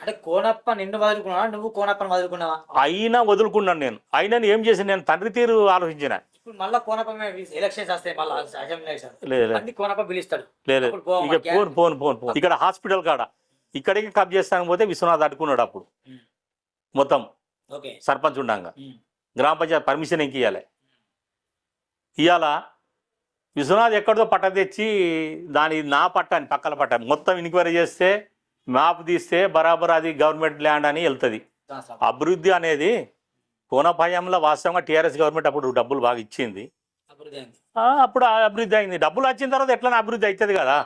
అంటే కోనప్ప నిన్ను వదులుకున్నావా, నువ్వు కోనప్పని వదులుకున్నావా? అయినా వదులుకున్నాను నేను. అయినా ఏం చేసి నేను తండ్రి తీరు ఆలోచించిన. ఇప్పుడు మళ్ళీ కోనప్ప ఎలక్షన్స్ వస్తాయి, మళ్ళీ అసెంబ్లీ ఎలక్షన్ లేదు అన్ని కోనప్ప పిలుస్తాడు. లేదు అప్పుడు పోవా ఇక మనకి? పోను ఇక్కడ హాస్పిటల్ కాడ ఇక్కడికి కబ్ చేస్తాను పోతే విశ్వనాథ్ అడ్డుకున్నాడు అప్పుడు మొత్తం ఓకే. సర్పంచ్ ఉండంగా గ్రామ పంచాయతీ పర్మిషన్ ఇంక ఇవాళ విశ్వనాథ్ ఎక్కడితో పట్ట తెచ్చి దాని నా పట్టాన్ని పక్కల పట్టాన్ని మొత్తం ఎంక్వైరీ చేస్తే మ్యాప్ తీస్తే బరాబర్ అది గవర్నమెంట్ ల్యాండ్ అని వెళ్తుంది. అభివృద్ధి అనేది కోనపాయంలో వాస్తవంగా టీఆర్ఎస్ గవర్నమెంట్ అప్పుడు డబ్బులు బాగా ఇచ్చింది, అప్పుడు అభివృద్ధి అయింది. డబ్బులు వచ్చిన తర్వాత ఎట్లా అభివృద్ధి అవుతుంది కదా.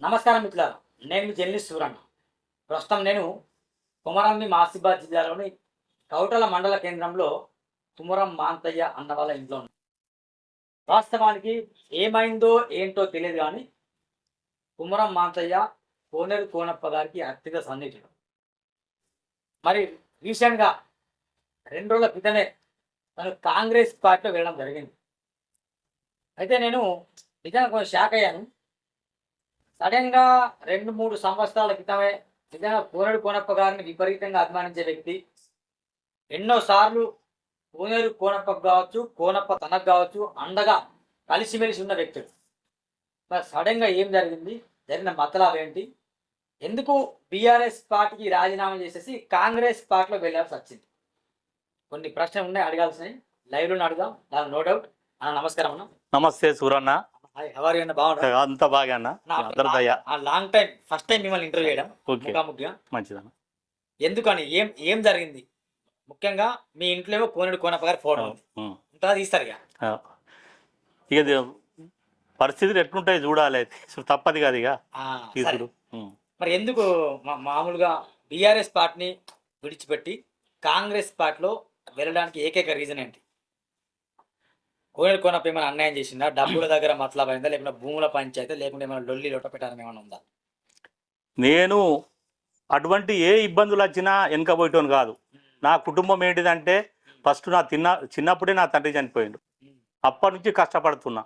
నమస్కారం మిత్రులారా, నేను మీ జర్నలిస్ట్ సూరన్న. ప్రస్తుతం నేను కొమరంభీం ఆసిఫాబాద్ జిల్లాలోని కౌటల మండల కేంద్రంలో తుమరం మాంతయ్య అన్న వాళ్ళ ఇంట్లో ఉన్నాను. వాస్తవానికి ఏమైందో ఏంటో తెలియదు కానీ కుమరం మాంతయ్య కోనేరు కోనప్ప గారికి అత్యంత సన్నిహితుడు. మరి రీసెంట్గా 2 రోజుల క్రితమే తను కాంగ్రెస్ పార్టీలో వెళ్ళడం జరిగింది. అయితే నేను నిజంగా కొంచెం షాక్ అయ్యాను. సడన్గా 2-3 సంవత్సరాల క్రితమే నిజంగా కోనేరు కోనప్ప గారిని విపరీతంగా అభిమానించే వ్యక్తి, ఎన్నోసార్లు కోనేరు కోనప్పకు కావచ్చు, కోనప్ప తనకు కావచ్చు అండగా కలిసిమెలిసి ఉన్న వ్యక్తుడు. మరి సడన్గా ఏం జరిగింది, జరిగిన మతలాభం ఏంటి, ఎందుకు బీఆర్ఎస్ పార్టీకి రాజీనామా చేసేసి కాంగ్రెస్ పార్టీలో వెళ్ళాల్సి వచ్చింది? కొన్ని ప్రశ్నలు ఉన్నాయి, అడగాల్సినవి. లైవ్లో అడుగుదాం, దాని నో డౌట్. నమస్కారం అన్న. నమస్తే సూరన్న. బాగున్నా? అంత బాగా అన్న. లాంగ్ టైం ఫస్ట్ టైం మిమ్మల్ని ఇంటర్వ్యూ చేయడం ముఖ్యంగా మంచిదన్న. ఎందుకని ఏం జరిగింది? ముఖ్యంగా మీ ఇంట్లో కోనేరు కోనప్ప గారి ఫోటో ఉంటుందా, తీస్తారు ఇక పరిస్థితులు ఎట్లుంటాయి చూడాలి, తప్పదు కదా ఇక తీసుడు. మరి ఎందుకు మామూలుగా బీఆర్ఎస్ పార్టీని విడిచిపెట్టి కాంగ్రెస్ పార్టీలో వెళ్ళడానికి ఏకైక రీజన్ ఏంటి? కోనేరు కోనప్ప ఏమైనా అన్యాయం చేసిందా? డబ్బుల దగ్గర మతలబ్ అయిందా, లేకుంటే భూముల పంచాయతీ, లేకుంటే ఏమైనా లొల్లి లొట్ట పెట్టాలని ఏమైనా ఉందా? నేను అటువంటి ఏ ఇబ్బందులు వచ్చినా వెనకపోయేటోను కాదు. నా కుటుంబం ఏంటిదంటే ఫస్ట్ చిన్నప్పుడే నా తండ్రి చనిపోయిండు. అప్పటి నుంచి కష్టపడుతున్నా,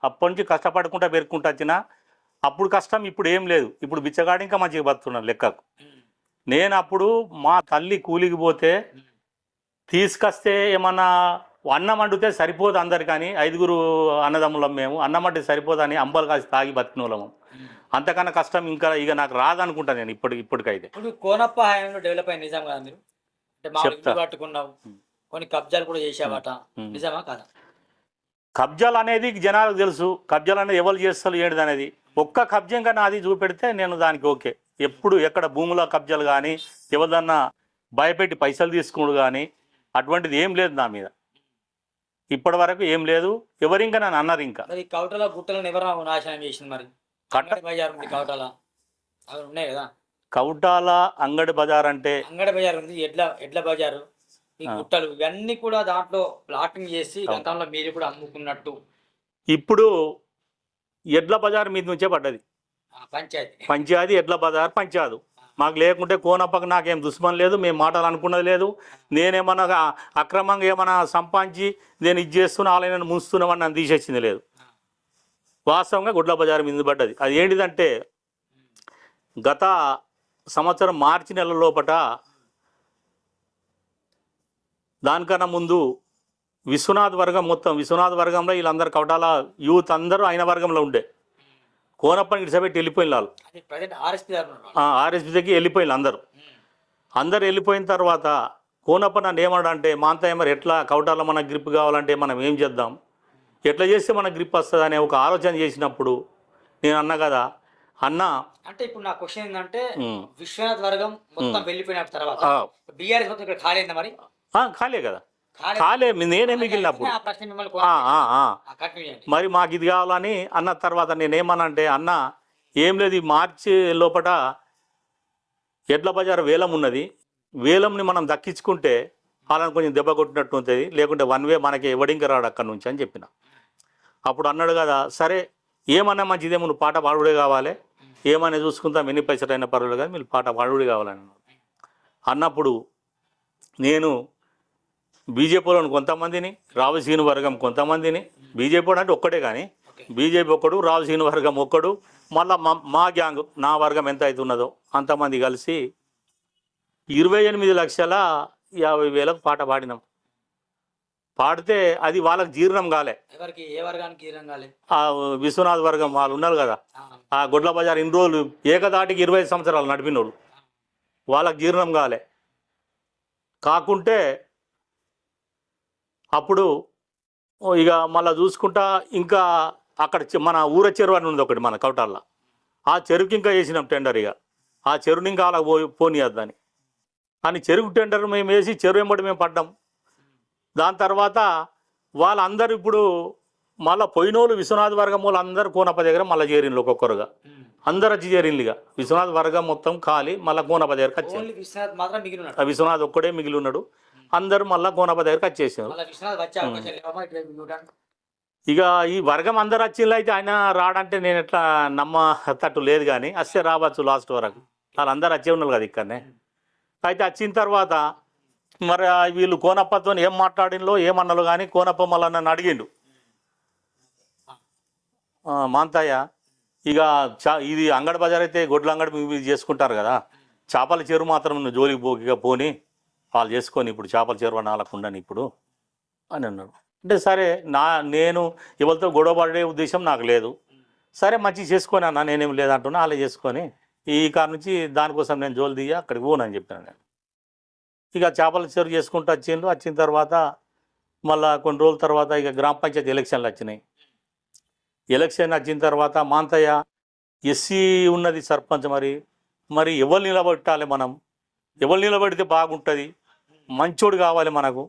అప్పటి నుంచి కష్టపడకుండా పెరుక్కుంటూ వచ్చిన. అప్పుడు కష్టం ఇప్పుడు ఏం లేదు, ఇప్పుడు బిచ్చగాడు ఇంకా మంచిగా బతుకున్నాను లెక్కకు. నేను అప్పుడు మా తల్లి కూలికి పోతే తీసుకొస్తే ఏమన్నా అన్నం వండితే సరిపోదు అందరు, కానీ 5 అన్నదమ్ములం మేము, అన్నం అంటే సరిపోదని అంబలు కాసి తాగి బతికిన వాళ్ళము. అంతకన్నా కష్టం ఇంకా ఇక నాకు రాదనుకుంటా నేను ఇప్పటికైతే. ఇప్పుడు కోనప్ప హయాంలో డెవలప్ అయిన నిజం కదా మీరు? అంటే పట్టుకున్నావు, కొన్ని కబ్జాలు కూడా చేసావట, నిజమా కాదా? కబ్జాలు అనేది జనాలకు తెలుసు, కబ్జాలు అనేది ఎవరు చేస్తారు ఏంటిది అనేది. ఒక్క కబ్జం కన్నా అది చూపెడితే నేను దానికి ఓకే. ఎప్పుడు ఎక్కడ భూముల కబ్జాలు కానీ ఎవరిదన్నా భయపెట్టి పైసలు తీసుకున్నాడు కానీ అటువంటిది ఏం లేదు నా మీద, ఇప్పటి వరకు ఏం లేదు. ఎవరు ఇంకా నన్ను అన్నారు. ఇంకా కౌటల గుట్టలను ఎవరు నాశనం చేసింది? మరి బజార్ ఉంది, కౌటాల అవి ఉన్నాయి కదా. కౌటాల అంగడి బజార్ అంటే అంగడి బజార్ ఉంది, ఎడ్ల బజారు, ఈ గుట్టలు ఇవన్నీ కూడా దాంట్లో ప్లాటింగ్ చేసి గతంలో మీరు కూడా అమ్ముకున్నట్టు. ఇప్పుడు ఎడ్ల బజార్ మీద నుంచే పడ్డది పంచాయతీ ఎడ్ల బజార్ పంచాయతీ. మాకు లేకుంటే కోనప్పకు నాకేం దుస్మన్ లేదు, మేము మాటలు అనుకున్నది లేదు. నేనేమన్నా అక్రమంగా ఏమన్నా సంపాదించి నేను ఇది చేస్తున్నా ఆలయాన్ని ముంచుతున్నామని నన్ను తీసేసింది లేదు. వాస్తవంగా గుడ్ల బజార్ మీద పడ్డది. అది ఏంటిదంటే గత సంవత్సరం మార్చి నెల లోపట, దానికన్నా ముందు విశ్వనాథ్ వర్గం మొత్తం విశ్వనాథ్ వర్గంలో వీళ్ళందరూ కవటాల యూత్ అందరూ ఆయన వర్గంలో ఉండే. కోనప్పని ఇడిసబెట్టి వెళ్ళిపోయిన వాళ్ళు ఆర్ఎస్పీ దగ్గర వెళ్ళిపోయిన అందరూ వెళ్ళిపోయిన తర్వాత కోనప్ప నన్ను ఏమన్నాడంటే, మాంతయ్య మరి ఎట్లా కవటాల మనకు గ్రిప్ కావాలంటే మనం ఏం చేద్దాం, ఎట్లా చేస్తే మనకు గ్రిప్ వస్తుంది అనే ఒక ఆలోచన చేసినప్పుడు నేను అన్నా కదా అన్న. అంటే ఇప్పుడు నా క్వశ్చన్ ఏంటంటే, విశ్వనాథ్ వర్గం మొత్తం వెళ్ళిపోయిన తర్వాత బీఆర్ఎస్ మొత్తం ఇక్కడ ఖాళీ అయిందా? మరి ఖాళీ కదా, ఖాళీ నేనే మిగిలినప్పుడు. మరి మాకు ఇది కావాలని అన్న తర్వాత నేనేమనంటే, అన్న ఏం లేదు, ఈ మార్చి లోపల ఎడ్ల బజార్ వేలం ఉన్నది, వేలంని మనం దక్కించుకుంటే వాళ్ళని కొంచెం దెబ్బ కొట్టినట్టు ఉంటుంది, లేకుంటే 1 వే మనకి ఎవడింక రాడు అక్కడి నుంచి అని చెప్పిన. అప్పుడు అన్నాడు కదా, సరే ఏమన్నా మంచిదేమో, నువ్వు పాట పాడుడే కావాలి, ఏమన్నా చూసుకుంటాం, ఎన్ని పైసలు అయినా పర్వాలేదు కానీ మీరు పాట పాడుడే కావాలని అన్నప్పుడు నేను బీజేపీలోని కొంతమందిని, రావుసీను వర్గం కొంతమందిని. బీజేపీ అంటే ఒక్కటే కానీ బీజేపీ ఒక్కడు, రావుసీను వర్గం ఒక్కడు, మళ్ళీ మా గ్యాంగ్ నా వర్గం ఎంత అవుతున్నదో అంతమంది కలిసి 28,50,50,000 పాట పాడినాం. పాడితే అది వాళ్ళకి జీర్ణం కాలే. ఎవరికి ఏ వర్గానికి జీర్ణం కాలే? ఆ విశ్వనాథ్ వర్గం వాళ్ళు ఉన్నారు కదా, ఆ గొడ్ల బజార్ ఇన్ని రోజులు ఏకదాటికి 25 సంవత్సరాలు నడిపినోళ్ళు, వాళ్ళకి జీర్ణం కాలే. కాకుంటే అప్పుడు ఇక మళ్ళీ చూసుకుంటా ఇంకా అక్కడ మన ఊర చెరువు అని ఉంది ఒకటి మన కౌటాల్లో, ఆ చెరువుకి ఇంకా వేసినాం టెండర్. ఇక ఆ చెరువుని ఇంకా అలా పోనీయద్దని అని చెరువు టెండర్ మేము వేసి చెరువు వెంబడి మేము పడ్డాం. దాని తర్వాత వాళ్ళందరూ ఇప్పుడు మళ్ళీ పోయినోళ్ళు విశ్వనాథ్ వర్గం వాళ్ళు అందరూ కోనప్ప దగ్గర మళ్ళీ చేరిండ్రు ఒక్కొక్కరుగా, అందరు వచ్చి చేరిండ్రు. ఇక విశ్వనాథ్ వర్గం మొత్తం ఖాళీ, మళ్ళీ కోనప్ప దగ్గరకు వచ్చారు. విశ్వనాథ్ ఒక్కడే మిగిలి ఉన్నాడు. అందరూ మళ్ళీ కోనప్ప దగ్గరకు వచ్చేసారు. ఇక ఈ వర్గం అందరు వచ్చిండ్రు. అయితే ఆయన రాడంటే నేను ఎట్లా నమ్మతట్టు లేదు, కానీ వస్తే రావచ్చు లాస్ట్ వరకు. వాళ్ళందరూ వచ్చే ఉన్నారు కదా ఇక్కడనే. అయితే వచ్చిన తర్వాత మరి వీళ్ళు కోనప్పతో ఏం మాట్లాడినలో ఏమన్నాలో కానీ కోనప్ప మళ్ళీ నన్ను అడిగిండు, మాంతయ్య ఇక ఇది అంగడి బజార్ అయితే గొడ్ల అంగడి మీరు చేసుకుంటారు కదా, చేపల చెరువు మాత్రం నువ్వు జోలికి పోకిగా పోని, వాళ్ళు చేసుకొని ఇప్పుడు చేపల చెరువు నాలకుండాని ఇప్పుడు అని అన్నాడు. అంటే సరే నేను ఎవరితో గొడవ పడే ఉద్దేశం నాకు లేదు. సరే మంచి చేసుకొని అన్న, నేనేం లేదంటున్నా, అలా చేసుకొని ఈ కారు నుంచి దానికోసం నేను జోలు దియ్య అక్కడికి పోనని చెప్పాను నేను. ఇక చేపల చెరువు చేసుకుంటూ వచ్చిండ్రు. వచ్చిన తర్వాత మళ్ళీ కొన్ని రోజుల తర్వాత ఇక గ్రామ పంచాయతీ ఎలక్షన్లు వచ్చినాయి. ఎలక్షన్ వచ్చిన తర్వాత మాంతయ్య ఎస్సీ ఉన్నది సర్పంచ్, మరి ఎవరు నిలబెట్టాలి, మనం ఎవరు నిలబెడితే బాగుంటుంది, మంచోడు కావాలి మనకు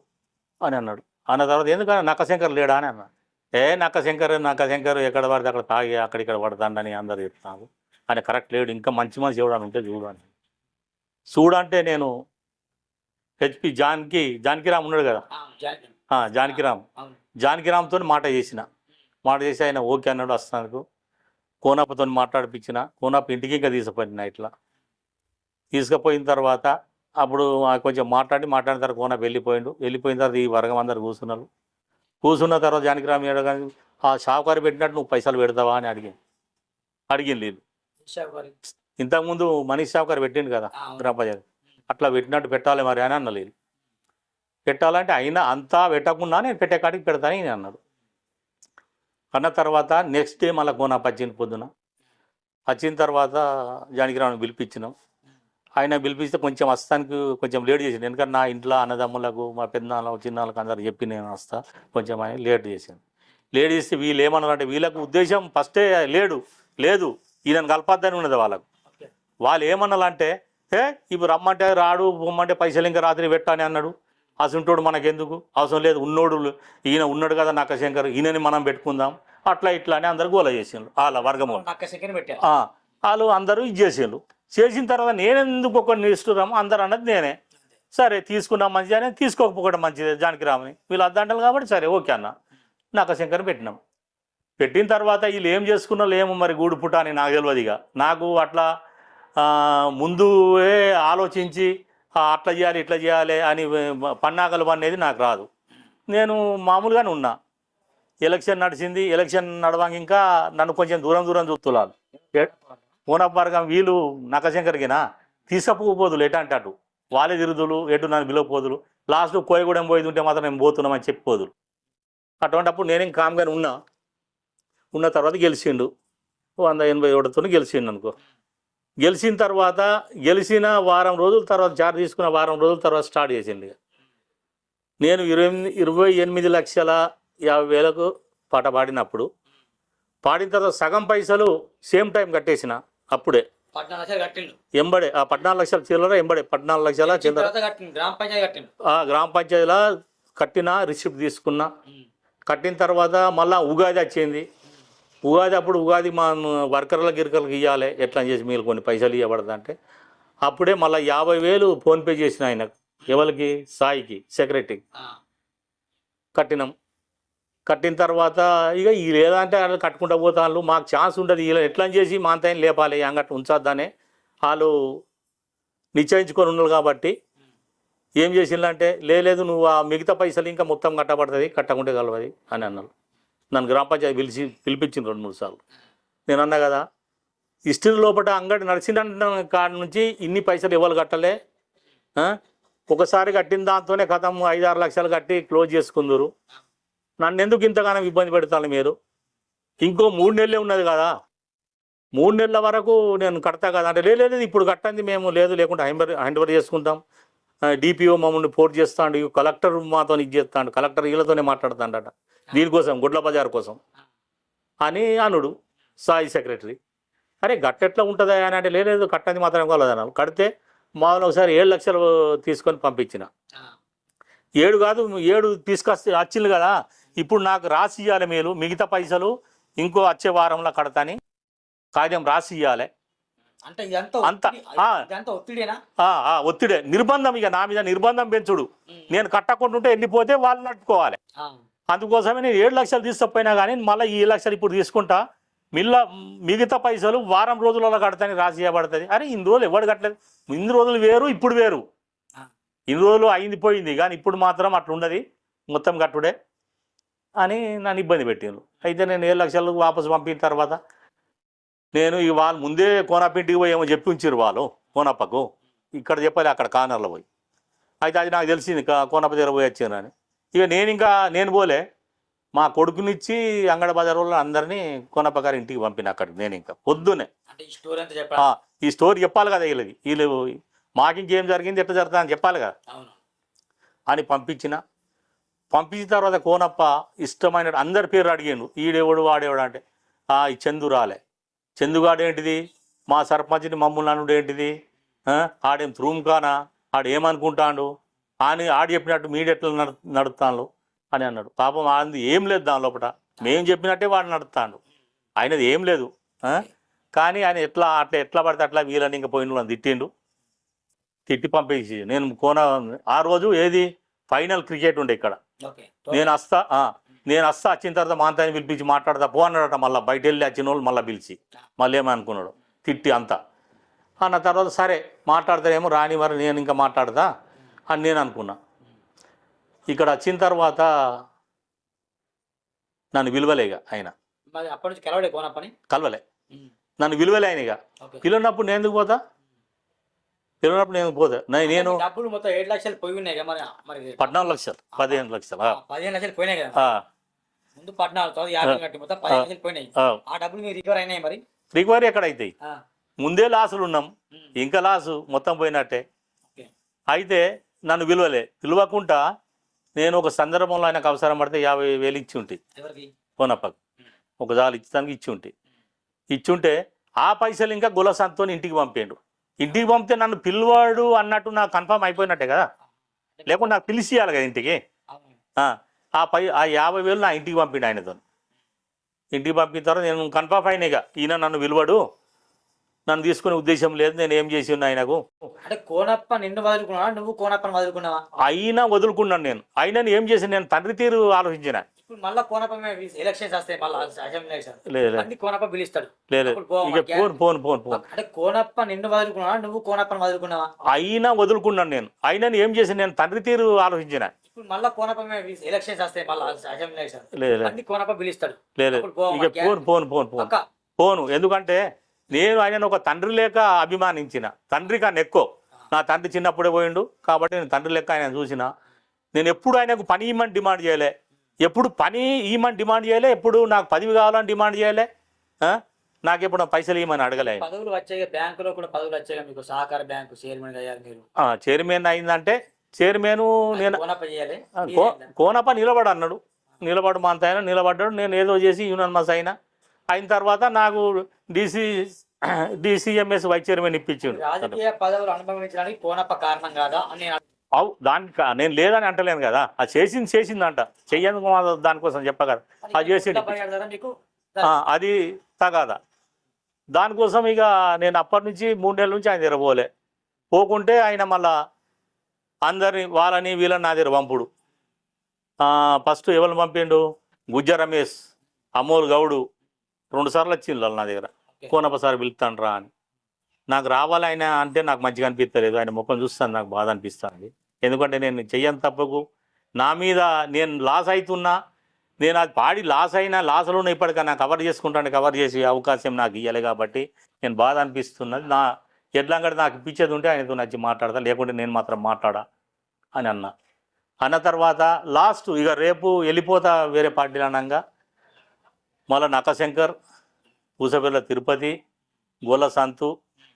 అని అన్నాడు. అన్న తర్వాత ఎందుకన్నా నక్కశంకర్ లేడా అని అన్నాడు. నక్కశంకర్ ఎక్కడ పడితే అక్కడ తాగి అక్కడిక్కడ పడతాడని అందరు చెప్తాను, ఆయన కరెక్ట్ లేడు, ఇంకా మంచి మంచి ఎవడని ఉంటే చూడండి. చూడంటే నేను హెచ్పి జానకిరామ్ ఉన్నాడు కదా, జానకిరామ్తో మాట చేసి ఆయన ఓకే అన్నాడు. వస్తాను కోనప్పతో మాట్లాడిపించిన, కోనప్ప ఇంటికి ఇంకా తీసుకుపోయిన ఇట్లా తీసుకుపోయిన తర్వాత అప్పుడు కొంచెం మాట్లాడిన తర్వాత కోనప్ప వెళ్ళిపోయిన తర్వాత ఈ వర్గం అందరు కూర్చున్న తర్వాత జానకిరామ్ కానీ ఆ షావుకారు పెట్టినట్టు నువ్వు పైసలు పెడతావా అని అడిగింది లేదు. ఇంతకుముందు మనీష్ షావుకారు పెట్టిండు కదా గ్రామ పంచాయతీ, అట్లా పెట్టినట్టు పెట్టాలి మరి అని అన్నలేదు. పెట్టాలంటే అయినా అంతా పెట్టకుండా నేను పెట్టే కాడికి పెడతాను అని అన్నాడు. అన్న తర్వాత నెక్స్ట్ డే మళ్ళీ కోనప్ప వచ్చింది. పొద్దున వచ్చిన తర్వాత జానకిరామ్ని పిలిపించినాం. ఆయన పిలిపిస్తే కొంచెం వస్తానికి కొంచెం లేట్ చేసిండు, ఎందుకంటే నా ఇంట్లో అన్నదమ్ములకు మా పెద్దనాళ్ళకు చిన్నాళ్ళకు అందరు చెప్పి నేను వస్తా, కొంచెం ఆయన లేట్ చేశాను. లేట్ చేస్తే వీళ్ళు ఏమన్నారంటే వీళ్ళకు ఉద్దేశం ఫస్టే లేదు ఈయనను కలపద్దని ఉన్నది వాళ్ళకు. వాళ్ళు ఏమన్నారంటే ఇప్పుడు రమ్మంటే రాడు, పొమ్మంటే పైసలు ఇంకా రాత్రి పెట్టాని అన్నాడు. అసంటోడు మనకెందుకు అవసరం లేదు, ఈయన ఉన్నాడు కదా నక్కశంకర్, ఈయనని మనం పెట్టుకుందాం అట్లా ఇట్లా అని అందరు గోల చేసిండ్రు. వాళ్ళ వర్గము వాళ్ళు అందరూ ఇది చేసిన తర్వాత నేనెందుకు ఒకరిని ఇస్తున్నాము అందరు అన్నది నేనే. సరే తీసుకున్నాం మంచిగానే, తీసుకోకపోవడం మంచిదే జానకిరామ్ని వీళ్ళు అద్దంటారు కాబట్టి సరే ఓకే అన్న నక్కశంకర్ని పెట్టిన తర్వాత వీళ్ళు ఏం చేసుకున్నారో ఏమో మరి గూడు పుట్ట అని నాకు తెలియదు. ఇక నాకు అట్లా ముందే ఆలోచించి అట్లా చేయాలి ఇట్లా చేయాలి అని పన్నాగలు అనేది నాకు రాదు. నేను మామూలుగానే ఉన్నా. ఎలక్షన్ నడిచింది, ఎలక్షన్ నడవాక ఇంకా నన్ను కొంచెం దూరం చూస్తున్నారు. కోనప్ప వర్గం వీళ్ళు నక్కశంకర్కినా తీసుకపోదులు ఎటు అంటే అటు వాళ్ళే తిరుగుదులు, ఎటు నన్ను విలువపోదులు. లాస్ట్ కోయగూడెం పోయి ఉంటే మాత్రం నేను పోతున్నామని చెప్పిపోదులు. అటువంటిప్పుడు నేనేం కామ్గానే ఉన్న తర్వాత గెలిచిండు 187తో గెలిచిండు అనుకో. గెలిచిన తర్వాత గెలిచిన వారం రోజుల తర్వాత చార్జ్ తీసుకున్న వారం రోజుల తర్వాత స్టార్ట్ చేసిండు. నేను 28,50,000 పాట పాడినప్పుడు పాడిన తర్వాత సగం పైసలు సేమ్ టైం కట్టేసిన అప్పుడే ఎంబడే 14 లక్షల చిల్లర ఎంబడే 14 లక్షల చిల్లర గ్రామ పంచాయతీలో కట్టిన రిసిప్ట్ తీసుకున్నా. కట్టిన తర్వాత మళ్ళీ ఉగాది వచ్చింది. ఉగాది మా వర్కర్లకు గిరికలకు ఇవ్వాలి, ఎట్లా చేసి మీరు కొన్ని పైసలు ఇవ్వబడదంటే అప్పుడే మళ్ళీ 50,000 ఫోన్పే చేసిన ఆయనకు, ఎవరికి సాయికి సెక్రటరీకి కట్టిన తర్వాత ఇక ఈ లేదంటే వాళ్ళు కట్టుకుంటూ పోతాను, మాకు ఛాన్స్ ఉంటుంది ఇలా ఎట్లా చేసి మా అంతా లేపాలి అంగట్టు ఉంచొద్దనే వాళ్ళు నిశ్చయించుకొని ఉన్నారు. కాబట్టి ఏం చేసిందంటే లేదు నువ్వు ఆ మిగతా పైసలు ఇంకా మొత్తం కట్టబడుతుంది, కట్టకుంటే కలవది అని అన్నారు. నన్ను గ్రామ పంచాయతీ పిలిపించింది 2-3 సార్లు. నేను అన్నా కదా, హిస్టరీ లోపల అంగడి నడిచిన కాడ నుంచి ఇన్ని పైసలు ఎవరు కట్టలే, ఒకసారి కట్టిన దాంతోనే కథం 5-6 లక్షలు కట్టి క్లోజ్ చేసుకుందరు. నన్ను ఎందుకు ఇంతగానో ఇబ్బంది పెడతాను మీరు? ఇంకో 3 నెలలే ఉన్నది కదా, 3 నెలల వరకు నేను కడతా కదా అంటే లేదు ఇప్పుడు కట్టండి మేము, లేకుంటే హ్యాండ్ ఓవర్ చేసుకుంటాం, డిపిఓ మమ్మల్ని పోర్ట్ చేస్తాడు, కలెక్టర్ మాతో ఇది చేస్తాడు, కలెక్టర్ వీళ్ళతోనే మాట్లాడుతాడట దీనికోసం గుడ్ల బజార్ కోసం అని అనుడు సాయి సెక్రటరీ. అరే గట్టెట్లా ఉంటుందా అని అంటే లేదు కట్టంది మాత్రం కాలేదన్నారు. కడితే మామూలు ఒకసారి 7 లక్షలు తీసుకొని పంపించిన. 7 కాదు 7 తీసుకొస్తే వచ్చింది కదా, ఇప్పుడు నాకు రాసి ఇవ్వాలి మీరు, మిగతా పైసలు ఇంకో వచ్చే వారంలో కడతాని కాగితం రాసి ఇవ్వాలి అంటే ఒత్తిడే, నిర్బంధం, ఇక నా మీద నిర్బంధం పెంచుడు. నేను కట్టకుండా ఉంటే వెళ్ళిపోతే వాళ్ళు నట్టుకోవాలి. అందుకోసమే నేను 7 లక్షలు తీసుకపోయినా కానీ మళ్ళీ ఈ 7 లక్షలు ఇప్పుడు తీసుకుంటా, మిగతా పైసలు వారం రోజులలో కడతాని రాసి ఇవ్వబడుతుంది. అరే ఇన్ని రోజులు ఎవరు కట్టలేదు, ఇన్ని రోజులు వేరు ఇప్పుడు వేరు, ఇన్ని రోజులు అయింది పోయింది కానీ ఇప్పుడు మాత్రం అట్లా ఉండదు, మొత్తం కట్టుడే అని నన్ను ఇబ్బంది పెట్టాను. అయితే నేను 7 లక్షలు వాపసు పంపిన తర్వాత నేను వాళ్ళు ముందే కోనపింటికి పోయి ఏమో చెప్పి ఉంచారు వాళ్ళు, కోనప్పకు ఇక్కడ చెప్పాలి అక్కడ కార్నర్లో పోయి. అయితే అది నాకు తెలిసింది కోనప్ప దగ్గర పోయి వచ్చాను అని. ఇక నేను పోలే, మా కొడుకునిచ్చి అంగడి బజార్ వాళ్ళు అందరినీ కోనప్ప గారి ఇంటికి పంపిన. అక్కడికి నేను ఇంకా పొద్దునే ఈ స్టోరీ చెప్పాలి కదా, వీళ్ళు మాకు ఇంకేం జరిగింది ఎట్లా జరుగుతుంది అని చెప్పాలి కదా అని పంపించిన తర్వాత కోనప్ప ఇష్టమైన అందరి పేరు అడిగాను, ఈడెవడు వాడేవాడు అంటే ఈ చందు రాలే, చందుగాడు ఏంటిది మా సర్పంచ్ని మమ్మల్ని అనుడు ఏంటిది, ఆడేం త్రూమ్ కానా, ఆడేమనుకుంటాడు అని ఆడు చెప్పినట్టు మీడియట్లో నడుపుతాను అని అన్నాడు. పాపం ఆడింది ఏం లేదు దాని లోపల, మేము చెప్పినట్టే వాడు నడుపుతాడు, ఆయనది ఏం లేదు. కానీ ఆయన ఎట్లా పడితే అట్లా వీళ్ళని ఇంకా పోయిన వాళ్ళని తిట్టి పంపించి నేను ఆ రోజు ఏది ఫైనల్ క్రికెట్ ఉండే ఇక్కడ, నేను వస్తా వచ్చిన తర్వాత మాంతాన్ని పిలిపించి మాట్లాడతా పో అన్నాడట. మళ్ళీ బయట వెళ్ళి వచ్చిన వాళ్ళు మళ్ళీ పిలిచి మళ్ళీ ఏమనుకున్నాడు తిట్టి అంతా అన్న తర్వాత సరే మాట్లాడతానేమో రాని మరి నేను ఇంకా మాట్లాడతా అని నేను అనుకున్నా. ఇక్కడ వచ్చిన తర్వాత నన్ను విలువలేగా ఆయన, కలవలే నన్ను విలువలే ఆయన. ఇక పిలువనప్పుడు నేను ఎందుకు పోతా, నేను 7 లక్షలు పోయి ఉన్నాయి కదా, మరి 14 లక్షలు 15 లక్షలు 15 లక్షలు పోయినాయి కదా, ముందు 14 50 కట్టి మొత్తం 15 లక్షలు పోయినాయి. ఆ డబ్బులు మీరు రికవర్ అయినాయి? మరి రికవరీ ఎక్కడ అవుతాయి, ముందే లాసులు ఉన్నాం, ఇంకా లాసు మొత్తం పోయినట్టే. అయితే నన్ను పిలవకుండా నేను ఒక సందర్భంలో ఆయనకు అవసరం పడితే 50,000 ఇచ్చి ఉంటే కోనప్పకు ఒకసారి ఇచ్చి ఉంటే ఆ పైసలు ఇంకా గులసంతో ఇంటికి పంపిండు. ఇంటికి పంపితే నన్ను పిలువాడు అన్నట్టు నాకు కన్ఫర్మ్ అయిపోయినట్టే కదా, లేకుంటే నాకు పిలిచి ఇవ్వాలి కదా ఇంటికి. ఆ 50,000 నా ఇంటికి పంపిండు ఆయనతో. ఇంటికి పంపిన తర్వాత నేను కన్ఫర్మ్ అయినాయిగా ఈయన నన్ను విలువడు, నన్ను తీసుకునే ఉద్దేశం లేదు, నేను ఏం చేసి ఉన్నా ఆయనకు. అంటే కోనప్ప నిన్ను వదులుకున్నావా, నువ్వు కోనప్పని వదులుకున్నావా? అయినా వదులుకున్నాను నేను. అయినా ఏం చేసి నేను తండ్రి తీరు ఆలోచించిన. మళ్ళీ కోనప్ప ఎలక్షన్స్ వస్తాయి, మళ్ళీ కోనప్ప పిలుస్తాడు. అంటే కోనప్ప నిన్ను వదులుకున్నావా, నువ్వు కోనప్పని వదులుకున్నావా? అయినా వదులుకున్నాను నేను. అయినా ఏం చేసి నేను తండ్రి తీరు ఆలోచించిన. మళ్ళీ కోనప్ప ఎలక్షన్స్ వస్తాయి, మళ్ళీ కోనప్ప పిలుస్తాడు. పోను. ఎందుకంటే నేను ఆయనను ఒక తండ్రి లేక అభిమానించిన, తండ్రి కన్నా ఎక్కువ. నా తండ్రి చిన్నప్పుడే పోయిండు కాబట్టి నేను తండ్రి లెక్క ఆయన చూసిన. నేను ఎప్పుడు ఆయనకు పని ఇవ్వమని డిమాండ్ చేయలే, ఎప్పుడు పని ఇవ్వమని డిమాండ్ చేయలే, ఎప్పుడు నాకు పదవి కావాలని డిమాండ్ చేయలే, నాకు ఎప్పుడు పైసలు ఇవ్వమని అడగలే. పదవులు వచ్చాయి, బ్యాంకులో కూడా పదవులు వచ్చాయి మీకు, సహకార బ్యాంకు చైర్మన్ అయ్యారు మీరు. చైర్మన్ అయిందంటే చైర్మన్ నేను కోనప్ప నిలబడు అన్నాడు, నిలబడు మా అంత అయినా నిలబడ్డాడు. నేను ఏదో చేసి యూనియన్ అయిన తర్వాత నాకు డిసిఎంఎస్ వైస్ చైర్మన్ ఇప్పించాడు. రాజకీయ పదవులు అనుభవించడానికి కోనప్ప కారణం కాదా అని? దానికి నేను లేదని అంటలేను కదా, అది చేసిందంట, చెయ్యేందుకు దానికోసం చెప్పగలరు, అది చేసింది అది తగాదా. దానికోసం ఇక నేను అప్పటి నుంచి 3 నెలల నుంచి ఆయన దగ్గర పోకుంటే ఆయన మళ్ళా అందరిని వాళ్ళని వీళ్ళని నా దగ్గర పంపుడు. ఫస్ట్ ఎవరిని పంపిండు, గుజ్జ రమేష్, అమోల్ గౌడు 2 సార్లు వచ్చిండు వాళ్ళు నా దగ్గర. కోనప్ప సార్ పిలుస్తాను రా అని. నాకు రావాలి ఆయన అంటే నాకు మంచిగా అనిపిస్తలేదు, ఆయన ముఖం చూస్తాను నాకు బాధ అనిపిస్తుంది. ఎందుకంటే నేను చెయ్యని తప్పకు నా మీద నేను లాస్ అవుతున్నా, నేను అది పాడి లాస్ అయినా లాస్లో ఇప్పటికన్నా కవర్ చేసుకుంటాను, కవర్ చేసే అవకాశం నాకు ఇవ్వాలి కాబట్టి నేను బాధ అనిపిస్తున్నది. నా ఎట్లా నాకు ఇప్పించేది ఉంటే ఆయనతో నచ్చి మాట్లాడతా, లేకుంటే నేను మాత్రం మాట్లాడా అని అన్న తర్వాత లాస్ట్ ఇక రేపు వెళ్ళిపోతా వేరే పార్టీలు అనగా మళ్ళీ నక్కశంకర్, పూసపల్లి తిరుపతి, గోల సంతు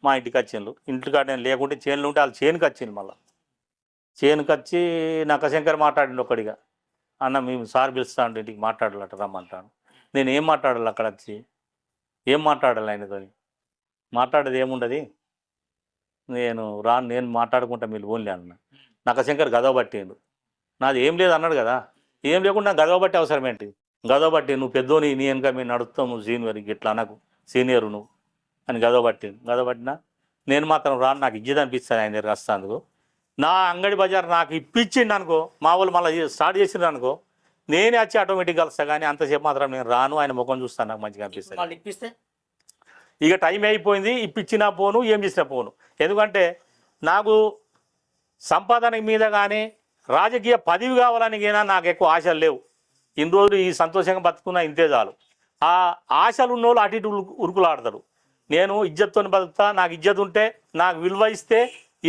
మా ఇంటికి వచ్చిండ్రు. ఇంటికాడ నేను లేకుంటే చేనులు ఉంటే వాళ్ళు చేనుకి వచ్చింది. మళ్ళీ చేనుకి వచ్చి నక్కశంకర్ మాట్లాడిండు ఒకడిగా, అన్న మేము సార్ పిలుస్తాను ఇంటికి మాట్లాడాలట రమ్మంటాను. నేను ఏం మాట్లాడాలి అక్కడ వచ్చి, ఏం మాట్లాడాలి ఆయనతో? మాట్లాడేది ఏముండదు, నేను మాట్లాడుకుంటా మీరు ఓన్లీ అన్న. నక్కశంకర్ గదవ పట్టిండు, నాది ఏం లేదు అన్నాడు కదా. ఏం లేకుండా గదవ బట్టి అవసరం ఏంటి? గదవ బట్టి నువ్వు పెద్దోని, నీ వెనక మేము నడుస్తావు, నువ్వు సీనియర్ ఇట్లా నాకు సీనియరు నువ్వు అని గదవ పట్టినా నేను మాత్రం రాను, నాకు ఇజ్జత్ అనిపిస్తాను ఆయన దగ్గర వస్తాను. నా అంగడి బజార్ నాకు ఇప్పించిండు అనుకో, మా వాళ్ళు మళ్ళీ స్టార్ట్ చేసిండ్రు అనుకో, నేనే వచ్చి ఆటోమేటిక్గా కలుస్తా. కానీ అంతసేపు మాత్రం నేను రాను, ఆయన ముఖం చూస్తాను, నాకు మంచిగా అనిపిస్తుంది. ఇప్పిస్తే ఇక టైం అయిపోయింది, ఇప్పించినా పోను, ఏం చేసినా పోను. ఎందుకంటే నాకు సంపాదన మీద కానీ రాజకీయ పదవి కావాలని కానీ నాకు ఎక్కువ ఆశలు లేవు. ఇన్ని రోజులు ఈ సంతోషంగా బతుకున్నా ఇంతే చాలు. ఆ ఆశలు ఉన్నోళ్ళు అటు ఇటు ఉరుకులాడతారు. నేను ఇజ్జత్తో బతుకుతా, నాకు ఇజ్జత్ ఉంటే, నాకు విలువ ఇస్తే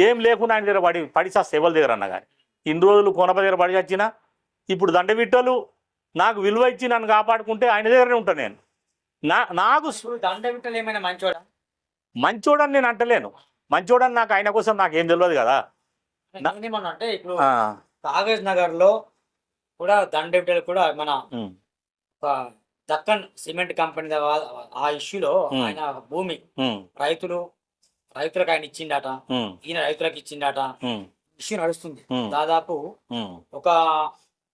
ఏం లేకుండా ఆయన దగ్గర పడి చేస్తే ఎవరి దగ్గర అన్నా కానీ. ఇన్ని రోజులు కోనప దగ్గర పడి వచ్చినా, ఇప్పుడు దండవిట్టలు నాకు విలువ ఇచ్చి నన్ను కాపాడుకుంటే ఆయన దగ్గరనే ఉంటాను నేను. నాకు దండవిట్టలు ఏమైనా మంచోడని నేను అంటలేను, మంచోడని నాకు ఆయన కోసం నాకు ఏం తెలియదు కదా. అంటే ఇప్పుడు కాగజ్ నగర్ లో కూడా దండవిట్టలు కూడా మన దక్కన్ సిమెంట్ కంపెనీ ఆ ఇష్యూలో ఆయన భూమి రైతులకు ఆయన ఇచ్చిండట, ఈయన రైతులకు ఇచ్చిండట, ఇష్యూ నడుస్తుంది. దాదాపు ఒక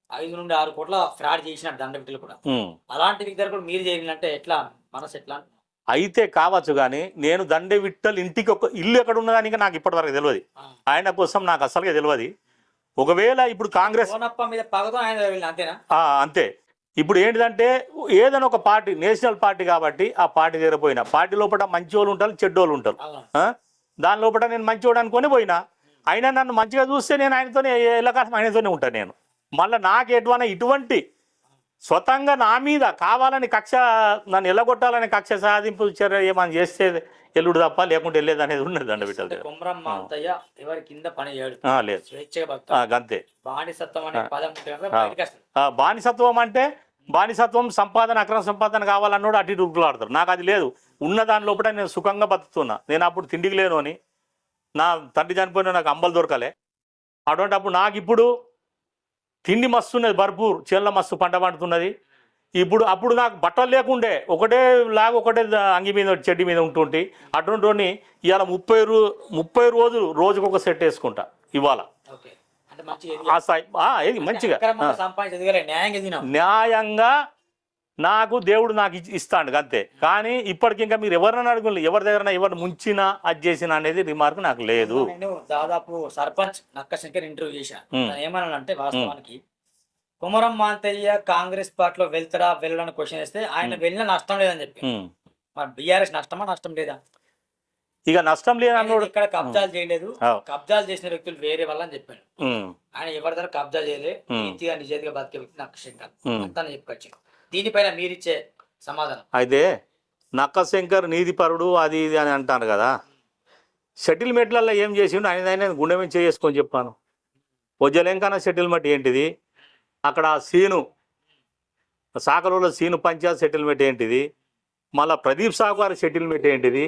5 నుండి 6 కోట్ల ఫ్రాడ్ చేసినట్టు దండవిట్టలు కూడా. అలాంటి దగ్గర కూడా మీరు చేయాలంటే ఎట్లా మనసు ఎట్లా అయితే కావచ్చు. కానీ నేను దండవిట్టలు ఇంటికి ఒక ఇల్లు ఎక్కడ ఉన్నదానికి నాకు ఇప్పటివరకు తెలియదు, ఆయన కోసం నాకు అసలుగా తెలియదు. ఒకవేళ ఇప్పుడు కాంగ్రెస్ మీద పగతో ఆయన అంతేనా? అంతే. ఇప్పుడు ఏంటిదంటే ఏదైనా ఒక పార్టీ నేషనల్ పార్టీ కాబట్టి ఆ పార్టీ దగ్గర పోయినా, పార్టీ లోపల మంచి వాళ్ళు ఉంటారు, చెడ్డోళ్ళు ఉంటారు. దాని లోపల నేను మంచివాడు అనుకొని పోయినా, అయినా నన్ను మంచిగా చూస్తే నేను ఆయనతోనే ఎల్లకాలం ఆయనతోనే ఉంటాను. నేను మళ్ళీ నాకు ఇటువంటి స్వతంగా నా మీద కావాలని కక్ష, నన్ను ఎల్లగొట్టాలని కక్ష సాధింపు చర్య ఏమని చేస్తే ఎల్లుడు తప్ప, లేకుంటే వెళ్ళేది అనేది ఉన్నది దండవిట్టల దగ్గర. కొమరం మాంతయ్య ఎవరి కింద పని చేయడు, లేదు, అంతే. బానిసత్వం అంటే బానిసత్వం, సంపాదన, అక్రమ సంపాదన కావాలన్నోడు అటు ఇటు ఉరుకులాడతారు. నాకు అది లేదు. ఉన్న దాని లోపల నేను సుఖంగా బతుకుతున్నా. నేను అప్పుడు తిండికి లేను అని, నా తండ్రి చనిపోయిన నాకు అంబలు దొరకలే. అటువంటి అప్పుడు నాకు ఇప్పుడు తిండి మస్తు ఉన్నది, భర్పూర్ చేళ్ళ మస్తు పంట పండుతున్నది. అప్పుడు నాకు బట్టలు లేకుండే, ఒకటే అంగి మీద చెడ్డి మీద ఉంటుంటే, అటువంటి ఇవాళ 30 రోజులు రోజుకొక సెట్ వేసుకుంటా. ఇవాళ మంచిగా న్యాయంగా నాకు దేవుడు నాకు ఇస్తాడు అంతే. కానీ ఇప్పటికింకా మీరు ఎవరైనా అడుగులు, ఎవరి దగ్గర ఎవరు ముంచినా అది చేసినా అనేది రిమార్క్ నాకు లేదు. నేను దాదాపు సర్పంచ్ నక్కశంకర్ ఇంటర్వ్యూ చేశాను. ఏమన్నానంటే వాస్తవానికి కొమరం మాంతయ్య కాంగ్రెస్ పార్టీలో వెళ్తారా వెళ్ళడానికి క్వశ్చన్ వేస్తే ఆయన వెళ్ళిన నష్టం లేదని చెప్పి, మరి బీఆర్ఎస్ నష్టం లేదా? ఇక నష్టం లేదన్నాడు. ఇక్కడ కబ్జాలు చేయలేదు, కబ్జాలు చేసిన వ్యక్తులు వేరే వాళ్ళని చెప్పాడు. ఆయన ఎవరి దగ్గర కబ్జా చేయలేదు, నీతిగా నిజాయితీగా బతికే వ్యక్తి నక్కశంకర్ అంతా చెప్పుకొచ్చి. దీనిపైన మీరిచ్చే సమాధానం? అయితే నక్కశంకర్ నీతిపరుడు అది ఇది అని అంటాను కదా. సెటిల్మెంట్లలో ఏం చేసిండు ఆయన గుండె మీద చేసుకొని చెప్పాను. పొజ్జలేంకన్నా సెటిల్మెంట్ ఏంటిది, అక్కడ సీను సాకలలో సీను పంచాయత్ సెటిల్మెంట్ ఏంటిది, మళ్ళీ ప్రదీప్ సాగు గారి సెటిల్మెంట్ ఏంటిది.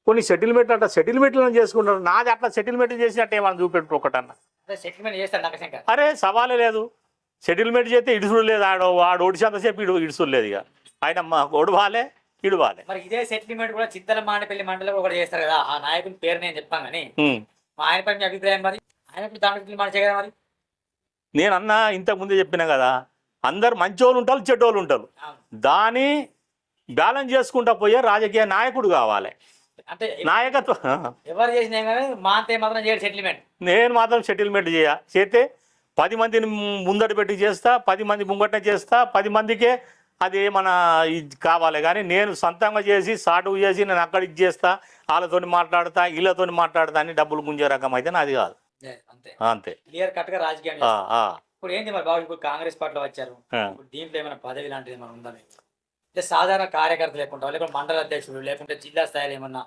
కొన్ని సెటిల్మెంట్ అట్లా సెటిల్మెంట్లను చేసుకుంటారు. నాది అట్లా సెటిల్మెంట్ చేసినట్టు ఏమన్నా చూపెట్టు ఒకటన్నా. అరే సవాలే లేదు, సెటిల్మెంట్ చేస్తే ఇడుసుడు లేదు. వాడు ఒడిసినంతసేపు ఇడుసుడు లేదు. ఇక ఆయన ఒడవాలే ఇడవాలే. మరి ఇదే సెటిల్మెంట్ కూడా చిత్తల మానేపల్లి మండలం కూడా చేస్తారు కదా, ఆ నాయకుని పేరు నేను చెప్పాను. కానీ ఆయన పై మీ అభిప్రాయం మరి? ఆయన దాంట్లో మన చేయగల మరి? నేను అన్నా ఇంతకు ముందే చెప్పినా కదా, అందరు మంచోళ్ళు ఉంటారు, చెడ్డోళ్ళు ఉంటారు. దాన్ని బ్యాలెన్స్ చేసుకుంటా పోయే రాజకీయ నాయకుడు కావాలి. అంటే నాయకత్వం ఎవరు చేసినా మాత్రం చేయడు సెటిల్మెంట్. నేను మాత్రం సెటిల్మెంట్ చేస్తే 10 మందిని ముందట పెట్టి చేస్తా, 10 మంది ముంగట చేస్తా, 10 మందికే అది మన ఇది కావాలి. కానీ నేను సొంతంగా చేసి సాటుకు చేసి నేను అక్కడికి చేస్తా, వాళ్ళతో మాట్లాడతా, వీళ్ళతో మాట్లాడతా అని డబ్బులు గుంజే రకం అయితే నాది కాదు. అంతే అంతే. క్లియర్ కట్ గా రాజకీయం ఆ, చేస్తారు. ఆ, ఇప్పుడు ఏంటి మరి బాబు, ఇప్పుడు కాంగ్రెస్ పార్టీలో వచ్చారు, ఆ. ఇప్పుడు దీంట్లో ఏమైనా పదవి లాంటిది ఏమైనా ఉందా మీకు? అంటే సాధారణ కార్యకర్త లేకుండా, లేకుంటే మండల అధ్యక్షుడు, లేకుంటే జిల్లా స్థాయిలో ఏమన్నా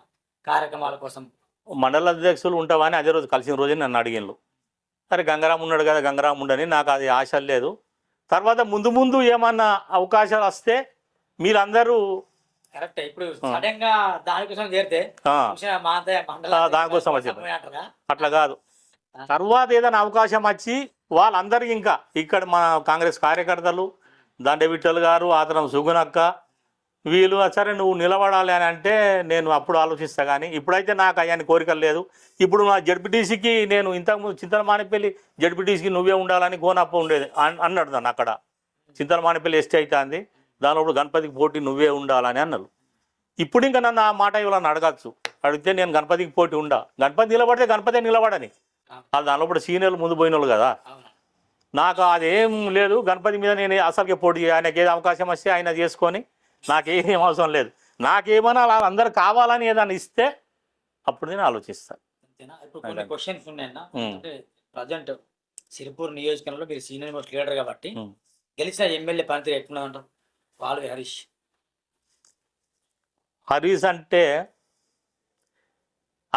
కార్యక్రమాల కోసం? మండల అధ్యక్షులు ఉంటావని అదే రోజు కలిసిన రోజే నన్ను అడిగిన్లు. సరే గంగరామ్ ఉన్నాడు కదా, గంగరామ్ ఉండని, నాకు అది ఆశ లేదు. తర్వాత ముందు ముందు ఏమన్నా అవకాశాలు వస్తే మీరందరూ కరెక్ట్. ఇప్పుడు సడన్ గా దానికోసం చేరితే ఆ, మాంతయ్య మండల దానికోసం అధ్యక్షుడు వచ్చారు. అంటారా? అట్లా కాదు. తర్వాత ఏదైనా అవకాశం వచ్చి వాళ్ళందరికీ ఇంకా ఇక్కడ మన కాంగ్రెస్ కార్యకర్తలు దండే విఠల్ గారు, ఆతరం సుగుణక్క, వీళ్ళు సరే నువ్వు నిలబడాలి అని అంటే నేను అప్పుడు ఆలోచిస్తా. కానీ ఇప్పుడైతే నాకు అయ్యాని కోరికలు లేదు. ఇప్పుడు నా జడ్పీటీసీకి నేను ఇంతకుముందు చింతలమానిపల్లి జడ్పీటీసీకి నువ్వే ఉండాలని గోనప్ప ఉండేది అన్నాడు నన్ను. అక్కడ చింతలమానిపల్లి ఎస్టీ అవుతుంది, దానిలో ఇప్పుడు గణపతికి పోటీ నువ్వే ఉండాలని అన్నారు. ఇప్పుడు ఇంకా నన్ను ఆ మాట ఇవ్వాలని అడగచ్చు. అడిగితే నేను గణపతికి పోటీ ఉండా, గణపతి నిలబడితే గణపతి నిలబడని, వాళ్ళు దానిలో ఇప్పుడు సీనియర్లు ముందు పోయిన వాళ్ళు కదా. నాకు అదేం లేదు, గణపతి మీద నేను అసలుకే పోటీ, ఆయనకి ఏది అవకాశం వస్తే ఆయన చేసుకొని నాకేం అవసరం లేదు. నాకేమన్నా వాళ్ళందరూ కావాలని ఏదైనా ఇస్తే అప్పుడు నేను ఆలోచిస్తాను. అంతేనా? ఇప్పుడు కొన్ని క్వశ్చన్స్ ఉన్నాయన్న. అంటే ప్రజెంట్ సిరిపూర్ నియోజకవర్గంలో మీరు సీనియర్ మోస్ట్ లీడర్ కాబట్టి గెలిచిన ఎమ్మెల్యే పనితీరు ఎట్లున్నదంటారు? వాళ్ళు హరీష్ అంటే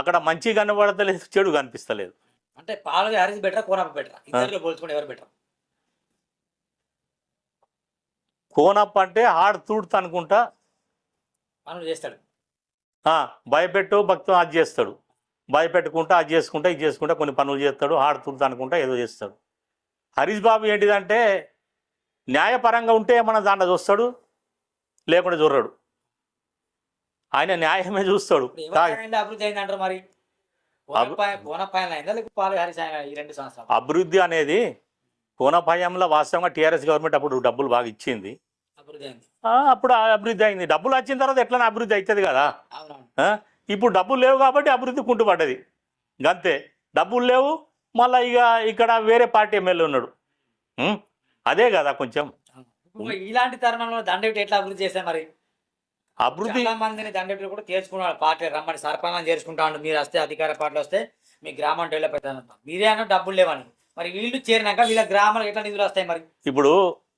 అక్కడ మంచి కనబడతలేదు, చెడు కనిపిస్తలేదు. అంటే పాలవి హరీష్ బెటరా, కోనప్ప బెటరా? ఇద్దరిలో పోల్చుకుంటే ఎవరు బెటర్? కోనప్ప అంటే ఆడు తూడుతా అనుకుంటా, పనులు చేస్తాడు, భయపెట్టు భక్తం అది చేస్తాడు, భయపెట్టుకుంటా అది చేసుకుంటా ఇది చేసుకుంటా కొన్ని పనులు చేస్తాడు, ఆడు తూడుతా అనుకుంటా ఏదో చేస్తాడు. హరీష్ బాబు ఏంటిదంటే న్యాయపరంగా ఉంటే మన దాంట్లో చూస్తాడు, లేకుండా చూడడు. ఆయన న్యాయమే చూస్తాడు. అభివృద్ధి అయిందంటారు మరి? అయిందా లేకపోతే పాలవి హరీష్ ఈ 2 సంవత్సరాలు అభివృద్ధి అనేది కోనపాయంలో వాస్తవంగా టీఆర్ఎస్ గవర్నమెంట్ అప్పుడు డబ్బులు బాగా ఇచ్చింది, అభివృద్ధి అయింది. అప్పుడు అభివృద్ధి అయింది. డబ్బులు వచ్చిన తర్వాత ఎట్లా అభివృద్ధి అవుతుంది కదా. అవునవును. ఇప్పుడు డబ్బులు లేవు కాబట్టి అభివృద్ధి కుంటుపడ్డది అంతే. డబ్బులు లేవు, మళ్ళీ ఇక్కడ వేరే పార్టీ ఎమ్మెల్యే ఉన్నాడు, అదే కదా కొంచెం. ఇప్పుడు ఇలాంటి తరుణంలో దండవిటి ఎట్లా అభివృద్ధి చేస్తే మరి? అభివృద్ధి చాలా మందిని దండవిటి కూడా చేర్చుకున్నాడు, పార్టీ రమ్మని సర్పంచ్ చేర్చుకుంటా ఉండు, మీరు వస్తే అధికార పార్టీలో వస్తే మీ గ్రామం డెవలప్ అవుతుంది. మీరే అన్న డబ్బులు లేవని, మరి వీళ్ళు చేరినాక వీళ్ళ గ్రామాలకు ఎట్లా నిధులు వస్తాయి మరి? ఇప్పుడు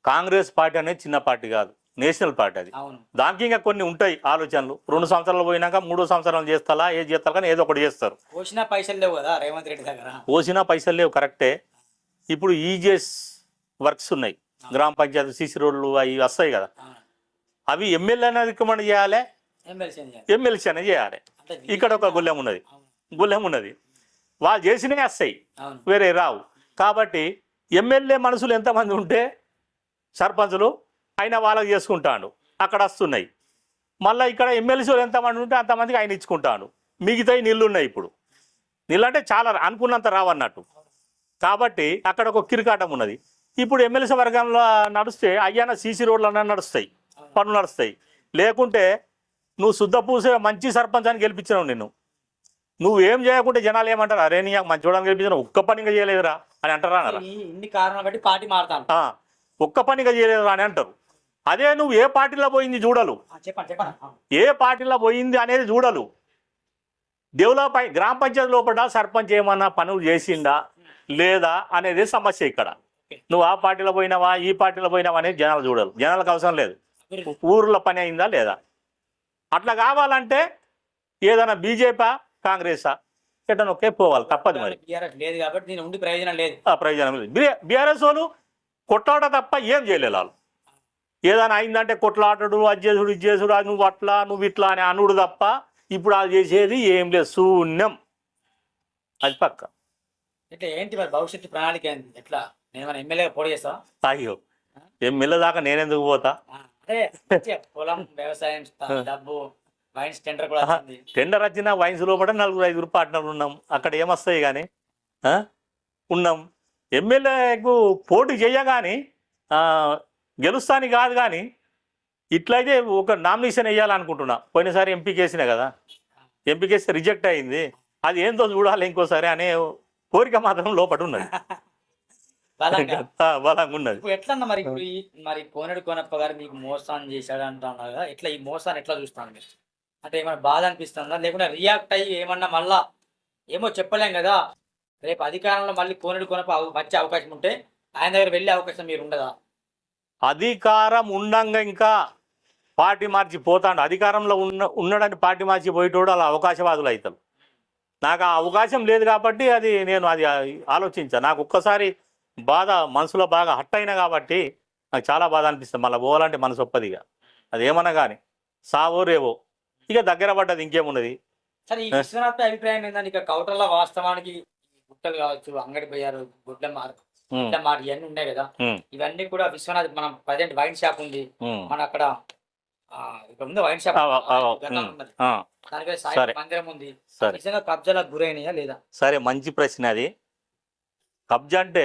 కాంగ్రెస్ పార్టీ అనేది చిన్న పార్టీ కాదు, నేషనల్ పార్టీ అది. అవును. దానికి ఇంకా కొన్ని ఉంటాయి ఆలోచనలు. 2 సంవత్సరాలు పోయినాక 3 సంవత్సరాలు చేస్తారా, ఏది చేస్తారు, కానీ ఏదో ఒకటి చేస్తారు. పోసిన పైసలు లేవు కదా రేవంత్ రెడ్డి దగ్గర. పోసినా పైసలు లేవు కరెక్టే. ఇప్పుడు ఈజీఎస్ వర్క్స్ ఉన్నాయి, గ్రామ పంచాయతీ సీసీ రోడ్లు అవి వస్తాయి కదా, అవి ఎమ్మెల్యేని రికమెండ్ చేయాలి, ఎమ్మెల్సీ అనేది చేయాలి. ఇక్కడ ఒక గుళ్ళెం ఉన్నది, వాళ్ళు చేసినవి వస్తాయి, వేరే రావు. కాబట్టి ఎమ్మెల్యే మనుషులు ఎంతమంది ఉంటే సర్పంచులు ఆయన వాళ్ళకి చేసుకుంటాడు, అక్కడ వస్తున్నాయి. మళ్ళీ ఇక్కడ ఎమ్మెల్సీలు ఎంతమంది ఉంటే అంతమందికి ఆయన ఇచ్చుకుంటాడు. మిగతాయి నీళ్ళు ఉన్నాయి. ఇప్పుడు నీళ్ళు అంటే చాలా అనుకున్నంత రావన్నట్టు. కాబట్టి అక్కడ ఒక కిరికాటం ఉన్నది. ఇప్పుడు ఎమ్మెల్సీ వర్గంలో నడిస్తే అయ్యాన సీసీ రోడ్లన్నా నడుస్తాయి, పనులు నడుస్తాయి. లేకుంటే నువ్వు శుద్ధ పూసే మంచి సర్పంచ్ అని గెలిపించినావు, నువ్వేం చేయకుంటే జనాలు ఏమంటారు, అరే నీ మంచి చూడడానికి గెలిపించిన ఒక్క పనిగా చేయలేదురా అని అంటారా? ఇన్ని కారణాలు బట్టి పార్టీ మారుతాను, ఒక్క పనిగా చేయలేదురా అని అంటారు. అదే నువ్వు ఏ పార్టీలో పోయింది చూడలు, ఏ పార్టీలో పోయింది అనేది చూడలు. డెవలప్ అయి గ్రామ పంచాయతీ లోపల సర్పంచ్ ఏమన్నా పనులు చేసిందా లేదా అనేది సమస్య. ఇక్కడ నువ్వు ఆ పార్టీలో పోయినావా ఈ పార్టీలో పోయినావా అనేది జనాలు చూడరు. జనాలకు అవసరం లేదు, ఊర్లో పని అయిందా లేదా. అట్లా కావాలంటే ఏదైనా బీజేపీ కాంగ్రెసా ఎట్లా నొక్కే పోవాలి, తప్పదు. మరి లేదు కాబట్టి నేను ఉండి ప్రయోజనం లేదు, ప్రయోజనం లేదు. బీఆర్ఎస్ వాళ్ళు కొట్లాట తప్ప ఏం చేయలేదు. వాళ్ళు ఏదైనా అయిందంటే కొట్లాటడు, అజ్జేసుడు ఇజ్జేసుడు, అది నువ్వు అట్లా నువ్వు ఇట్లా అని అనుడు తప్ప ఇప్పుడు వాళ్ళు చేసేది ఏం లేదు, శూన్యం. అది పక్క. ఇట్లా ఏంటి మరి భవిష్యత్తు ప్రణాళిక ఏంటి? ఎట్లా నేను ఎమ్మెల్యేగా పోటీ చేస్తావా? అయ్యో ఎమ్మెల్యే దాకా నేనెందుకు పోతా? అదే పొలం, వ్యవసాయం, డబ్బు, వైన్స్ టెండర్ కూడా వచ్చింది. టెండర్ వచ్చిన వైన్స్ లోపల 4-5 పార్ట్నర్లు ఉన్నాం, అక్కడ ఏమొస్తాయి కానీ ఉన్నాం. ఎమ్మెల్యేకు పోటీ చేయగాని గెలుస్తాని కాదు, కానీ ఇట్లయితే ఒక నామినేషన్ వేయాలనుకుంటున్నా. పోయినసారి ఎంపీకి వేసినా కదా, ఎంపీకి వేస్తే రిజెక్ట్ అయింది. అది ఏందో చూడాలి ఇంకోసారి అనే కోరిక మాత్రం లోపల ఉన్నది, బలంగా ఉన్నది. ఎట్లన్నా మరి మరి కోనేడు కోనప్ప గారు మీకు మోసాన్ని చేశాడు అంటున్నారు కదా, ఎట్లా ఈ మోసాన్ని ఎట్లా చూస్తాను మీరు? అంటే ఏమైనా బాధ అనిపిస్తుందా, లేకుంటే రియాక్ట్ అయ్యి ఏమన్నా మళ్ళా ఏమో చెప్పలేం కదా, రేపు అధికారంలో మళ్ళీ కోనేరు కొనప వచ్చే అవకాశం ఉంటే ఆయన దగ్గర వెళ్ళే అవకాశం మీరు ఉండదా? అధికారం ఉండంగా ఇంకా పార్టీ మార్చి పోతాడు. అధికారంలో ఉన్నాడని పార్టీ మార్చి పోయేటోడు అలా అవకాశవాదులు అవుతారు. నాకు ఆ అవకాశం లేదు కాబట్టి నేను ఆలోచించాను. నాకు ఒక్కసారి బాధ మనసులో బాగా హట్ అయినా కాబట్టి నాకు చాలా బాధ అనిపిస్తుంది. మళ్ళీ పోవాలంటే మనసు ఒప్పదిగా అది ఏమన్నా కానీ సావో రేవో ఇక దగ్గర పడ్డది ఇంకేమున్నది. సరే, ఈ విశ్వనాథ్ అభిప్రాయం ఏంటంటే ఇక కౌటర్ల వాస్తవానికి గుట్టలు కావచ్చు, అంగడి పోయారు, గుడ్ల మార్క్ ఇవన్నీ ఉన్నాయి కదా, ఇవన్నీ కూడా విశ్వనాథ్ మనం ప్రజెంట్ వైన్ షాప్ ఉంది మన అక్కడ ఇక్కడ ఉంది వైన్ షాప్ దానిపై సాయి మందిరం ఉంది. నిజంగా కబ్జాలకు గురైనయా లేదా? సరే, మంచి ప్రశ్న అది. కబ్జా అంటే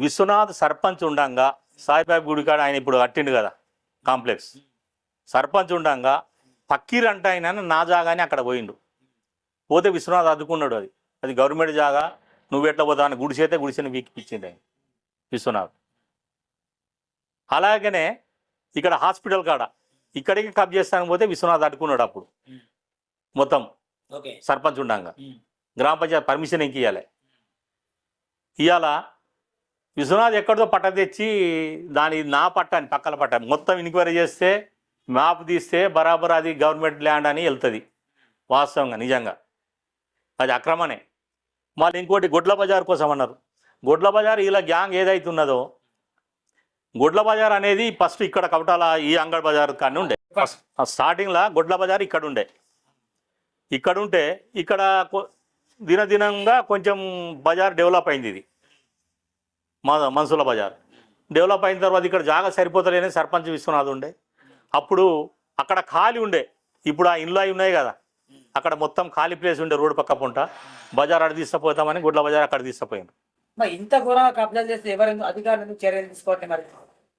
విశ్వనాథ్ సర్పంచ్ ఉండంగా సాయిబాబు గుడి కాడ ఆయన ఇప్పుడు కట్టిండు కదా కాంప్లెక్స్, సర్పంచ్ ఉండంగా పక్కీర్ అంటే ఆయన నా జాగాని అక్కడ పోయిండు. పోతే విశ్వనాథ్ అద్దుకున్నాడు. అది గవర్నమెంట్ జాగా, నువ్వు ఎట్లా పోతావు అని గుడిసైతే గుడిసెని వీకిపించింది ఆయన విశ్వనాథ్. అలాగనే ఇక్కడ హాస్పిటల్ కాడ ఇక్కడికి కబ్జా చేస్తానికి పోతే విశ్వనాథ్ అడ్డుకున్నాడు. అప్పుడు మొత్తం సర్పంచ్ ఉండంగా గ్రామ పంచాయతీ పర్మిషన్ ఇంక ఇవాళ విశ్వనాథ్ ఎక్కడితో పట్ట తెచ్చి నా పట్టాన్ని పక్కల పట్ట మొత్తం ఎంక్వైరీ చేస్తే మ్యాప్ తీస్తే బరాబర్ అది గవర్నమెంట్ ల్యాండ్ అని వెళ్తుంది. వాస్తవంగా నిజంగా అది అక్రమనే. మళ్ళీ ఇంకోటి గొడ్ల బజార్ కోసం అన్నారు. గొడ్ల బజార్ ఇలా గ్యాంగ్ ఏదైతున్నదో గొడ్ల బజార్ అనేది ఫస్ట్ ఇక్కడ కవటాల ఈ అంగడి బజార్ కానీ ఉండే స్టార్టింగ్లో గొడ్ల బజార్ ఇక్కడ ఉంటే ఇక్కడ దినదినంగా కొంచెం బజార్ డెవలప్ అయింది. ఇది మన్సుల బజార్ డెవలప్ అయిన తర్వాత ఇక్కడ జాగా సరిపోతలేని సర్పంచ్ విశ్వనాథ్ ఉండే. అప్పుడు అక్కడ ఖాళీ ఉండే. ఇప్పుడు ఆ ఇండ్లు అవి ఉన్నాయి కదా, అక్కడ మొత్తం ఖాళీ ప్లేస్ ఉండే రోడ్డు పక్క పొంట బజార్ అక్కడ తీసుకుపోతామని గుడ్ల బజార్ అక్కడ తీసుకుపోయింది. మరి ఇంత ఘోరంగా కబ్జా చేస్తే ఎవరు అధికారులు చర్యలు తీసుకోవట్లే? మరి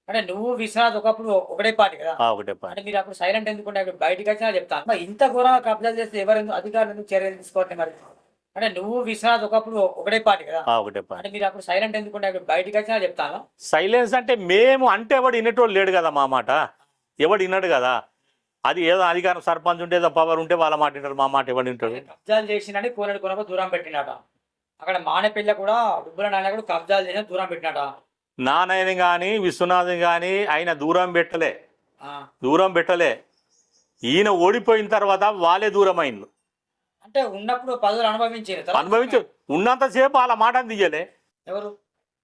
అంటే నువ్వు విశ్వనాథ్ ఒకప్పుడు ఒకటే పార్టీ కదా, ఒకటే పార్టీ. అంటే మీరు అప్పుడు సైలెంట్ ఎందుకుంటే బయటకు వచ్చినా చెప్తాను. మరి ఇంత ఘోరంగా కబ్జా చేస్తే ఎవరు అధికారులు చర్యలు తీసుకోవట్లే? మరి అంటే నువ్వు విశ్వనాథ్ ఒకప్పుడు ఒకటే పార్టీ కదా, ఒకటే పార్టీ. అంటే మీరు అప్పుడు సైలెంట్ ఎందుకుంటే బయటకు వచ్చినా చెప్తాను. సైలెన్స్ అంటే మేము అంటే ఎవడు వినేటోడు లేడు కదా, మా మాట ఎవడు విన్నాడు కదా. అది ఏదో అధికారం సర్పంచ్ ఉంటే ఏదో పవర్ ఉంటే వాళ్ళ మాట వింటారు, మా మాట ఎవడు వింటాడు. కబ్జాలు చేసినని కోనేరు కొనకు దూరం పెట్టినట. అక్కడ మానేపల్లి కూడా డుబ్బుల నాయన కూడా కబ్జాలు చేసిన దూరం పెట్టినట. నారాయణ కానీ విశ్వనాథ్ కానీ ఆయన దూరం పెట్టలే. ఈయన ఓడిపోయిన తర్వాత వాళ్ళే దూరం అయింది. అంటే ఉన్నప్పుడు పదవులు అనుభవించు ఉన్నంతసేపు వాళ్ళ మాట తీయలే ఎవరు?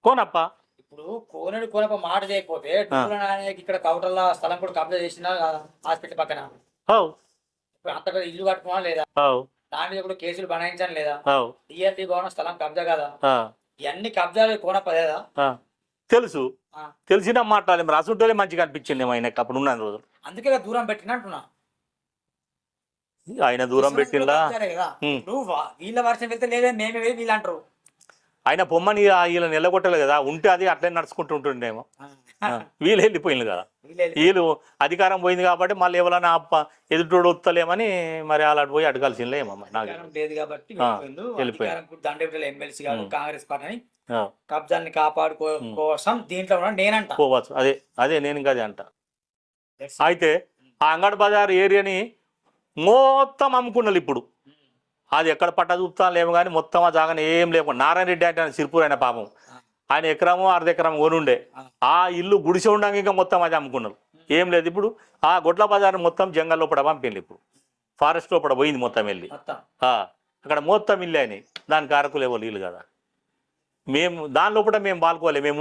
కోనప్ప. ఇప్పుడు కోనేరు కోనప్ప మాట చేయకపోతే డుబ్బుల నాయనకి ఇక్కడ కౌటర్ల స్థలం కూడా కబ్జా చేసిన హాస్పిటల్ పక్కన అంత పెద్ద ఇల్లు కట్టుకున్నా లేదా, దాని మీద కూడా కేసులు బనాయించాను లేదా, టీఆర్టీ భవనం స్థలం కబ్జా కదా, ఇవన్నీ కబ్జాలు కోనప్ప లేదా? తెలిసిన మాట్లాడి రాసుంటోనే మంచిగా అనిపించింది ఆయనకి అప్పుడు ఉన్న రోజులు. అందుకే దూరం పెట్టిన అంటున్నా. ఆయన దూరం పెట్టిందా? వీళ్ళ వర్షం వెళ్తే లేదే మేమే వీళ్ళు అంటారు. ఆయన పొమ్మని వీళ్ళని నిలగొట్టలేదు కదా, ఉంటే అది అట్లనే నడుచుకుంటూ ఉంటుండేమో. వీళ్ళు వెళ్ళిపోయింది కదా, వీళ్ళు అధికారం పోయింది కాబట్టి మళ్ళీ ఎవరైనా ఎదుటోడు వస్తలేమని మరి అలా పోయి అడగాల్సిందేమో. లేదు కాబట్టి ఎమ్మెల్సీ గారు కాంగ్రెస్ పార్టీ కబ్జాన్ని కాపాడుకో కోసం దీంట్లో నేనంట పోవచ్చు. అదే నేను ఇంకా అంట. అయితే ఆ అంగడి బజార్ ఏరియాని మొత్తం అమ్ముకున్నారు. ఇప్పుడు అది ఎక్కడ పట్ట చూపుతాను కానీ మొత్తం ఆ జాగాని ఏం లేకుండా నారాయణ రెడ్డి అంటే సిరిపూర్ అయిన పాపం ఆయన ఎకరము అర్ధ ఎకరం కొనుండే. ఆ ఇల్లు గుడిసె ఉండగా ఇంకా మొత్తం అది అమ్ముకున్నారు. ఏం లేదు. ఇప్పుడు ఆ గొడ్ల బజార్ మొత్తం జంగల్ లోపల పంపింది. ఇప్పుడు ఫారెస్ట్ లోపల పోయింది మొత్తం వెళ్ళి. అక్కడ మొత్తం ఇల్లు అయినాయి. దానికి అరకులు ఎవరు ఇల్లు కదా. మేము దాని లోపల మేము పాల్కోవాలి. మేము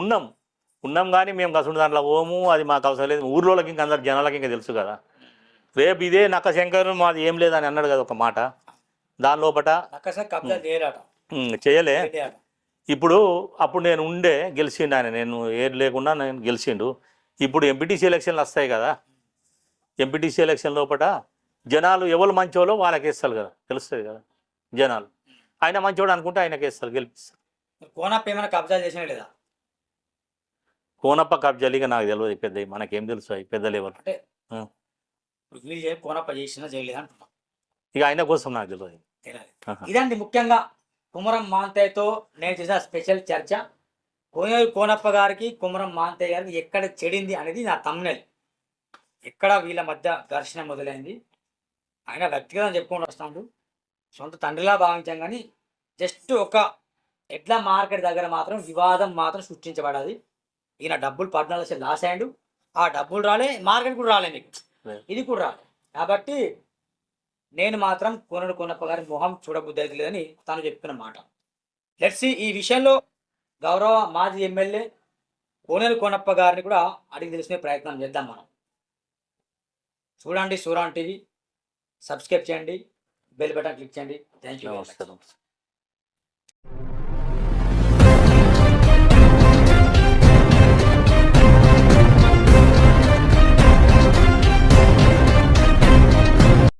ఉన్నాం కానీ మేము కసుండి దాంట్లో పోము. అది మాకు అవసరం లేదు. ఊర్లోకి ఇంకా అందరు జనాలకి ఇంకా తెలుసు కదా. రేపు ఇదే నక్క శంకర్ మాది ఏం లేదని అన్నాడు కదా ఒక మాట. దాని లోపల చేయలే. ఇప్పుడు అప్పుడు నేను గెలిచిండు ఆయన. నేను ఏది లేకుండా నేను గెలిచిండు. ఇప్పుడు ఎంపీటీసీ ఎలక్షన్లు వస్తాయి కదా. ఎంపీటీసీ ఎలక్షన్ లోపల జనాలు ఎవరు మంచోళ్ళో వాళ్ళకి వేస్తారు కదా, తెలుస్తుంది కదా జనాలు. ఆయన మంచోడు అనుకుంటే ఆయనకి వేస్తారు, గెలిపిస్తారు. కోనప్ప ఏమైనా కబ్జాలు చేసినా లేదా? కోనప్ప కబ్జాలు ఇక నాకు తెలియదు. పెద్ద మనకేం తెలుసు అవి పెద్ద లెవెల్. కోనప్ప చేసినా చేయలేదు అంటున్నా. ఇక ఆయన కోసం నాకు తెలియదు. ఇదండి ముఖ్యంగా కుమరం మాంతయ్యతో నేను చేసిన స్పెషల్ చర్చ. కోనేరు కోనప్ప గారికి కుమరం మాంతయ్య గారికి ఎక్కడ చెడింది అనేది నా తమ్మునేల్. ఎక్కడ వీళ్ళ మధ్య ఘర్షణ మొదలైంది. ఆయన వ్యక్తిగతం చెప్పుకుంటూ వస్తాడు. సొంత తండ్రిలా భావించాం కానీ జస్ట్ ఒక ఎడ్ల మార్కెట్ దగ్గర మాత్రం వివాదం మాత్రం సృష్టించబడాలి. ఈయన డబ్బులు 14 లక్షలు లాస్ అయ్యాడు. ఆ డబ్బులు రాలే, మార్కెట్ కూడా రాలే మీకు, ఇది కూడా రాలే. కాబట్టి నేను మాత్రం కోనేరు కోనప్ప గారి మొహం చూడబుద్ధి అయితే లేదని తను చెప్తున్న మాట. లెట్స్ సీ ఈ విషయంలో గౌరవ మాజీ ఎమ్మెల్యే కోనేరు కోనప్ప గారిని కూడా అడిగి తెలుసుకునే ప్రయత్నం చేద్దాం మనం. చూడండి సూరాన్ టీవీ, సబ్స్క్రైబ్ చేయండి, బెల్ బటన్ క్లిక్ చేయండి. Thank you. నమస్తే.